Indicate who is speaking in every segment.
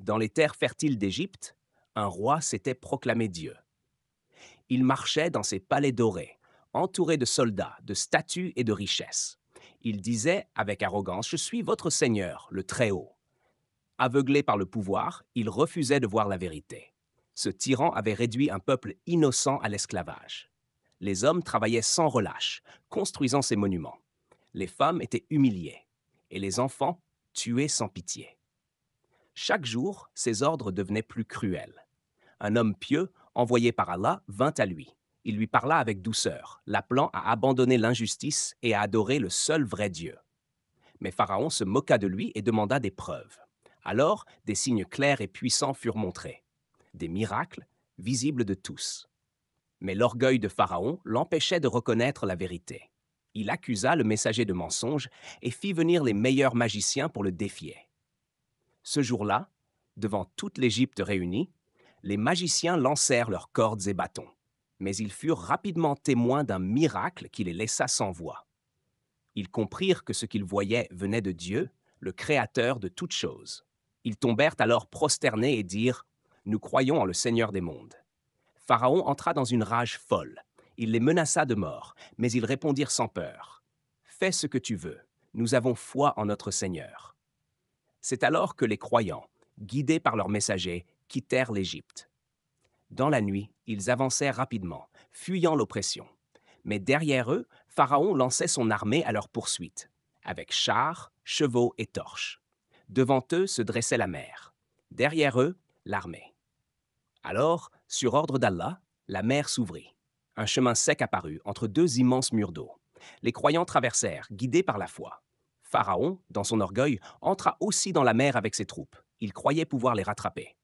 Speaker 1: Dans les terres fertiles d'Égypte, un roi s'était proclamé Dieu. Il marchait dans ses palais dorés, entouré de soldats, de statues et de richesses. Il disait avec arrogance: Je suis votre Seigneur, le Très-Haut. Aveuglé par le pouvoir, il refusait de voir la vérité. Ce tyran avait réduit un peuple innocent à l'esclavage. Les hommes travaillaient sans relâche, construisant ces monuments. Les femmes étaient humiliées et les enfants tués sans pitié. Chaque jour, ses ordres devenaient plus cruels. Un homme pieux, envoyé par Allah, vint à lui. Il lui parla avec douceur, l'appelant à abandonner l'injustice et à adorer le seul vrai Dieu. Mais Pharaon se moqua de lui et demanda des preuves. Alors, des signes clairs et puissants furent montrés, des miracles visibles de tous. Mais l'orgueil de Pharaon l'empêchait de reconnaître la vérité. Il accusa le messager de mensonge et fit venir les meilleurs magiciens pour le défier. Ce jour-là, devant toute l'Égypte réunie, les magiciens lancèrent leurs cordes et bâtons. Mais ils furent rapidement témoins d'un miracle qui les laissa sans voix. Ils comprirent que ce qu'ils voyaient venait de Dieu, le Créateur de toutes choses. Ils tombèrent alors prosternés et dirent: Nous croyons en le Seigneur des mondes. Pharaon entra dans une rage folle. Il les menaça de mort, mais ils répondirent sans peur: Fais ce que tu veux, nous avons foi en notre Seigneur. C'est alors que les croyants, guidés par leurs messagers, quittèrent l'Égypte. Dans la nuit, ils avancèrent rapidement, fuyant l'oppression. Mais derrière eux, Pharaon lançait son armée à leur poursuite, avec chars, chevaux et torches. Devant eux se dressait la mer. Derrière eux, l'armée. Alors, sur ordre d'Allah, la mer s'ouvrit. Un chemin sec apparut entre deux immenses murs d'eau. Les croyants traversèrent, guidés par la foi. Pharaon, dans son orgueil, entra aussi dans la mer avec ses troupes. Il croyait pouvoir les rattraper.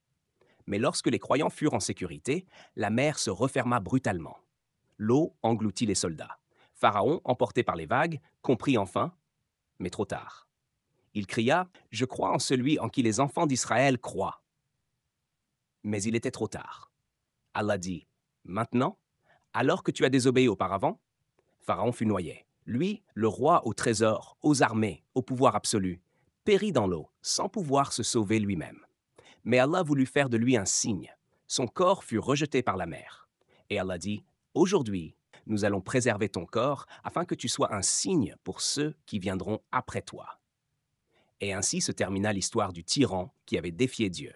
Speaker 1: Mais lorsque les croyants furent en sécurité, la mer se referma brutalement. L'eau engloutit les soldats. Pharaon, emporté par les vagues, comprit enfin, mais trop tard. Il cria: Je crois en celui en qui les enfants d'Israël croient. Mais il était trop tard. Allah dit: Maintenant, alors que tu as désobéi auparavant, Pharaon fut noyé. Lui, le roi au trésor, aux armées, au pouvoir absolu, périt dans l'eau, sans pouvoir se sauver lui-même. Mais Allah voulut faire de lui un signe. Son corps fut rejeté par la mer. Et Allah dit: Aujourd'hui, nous allons préserver ton corps afin que tu sois un signe pour ceux qui viendront après toi. Et ainsi se termina l'histoire du tyran qui avait défié Dieu.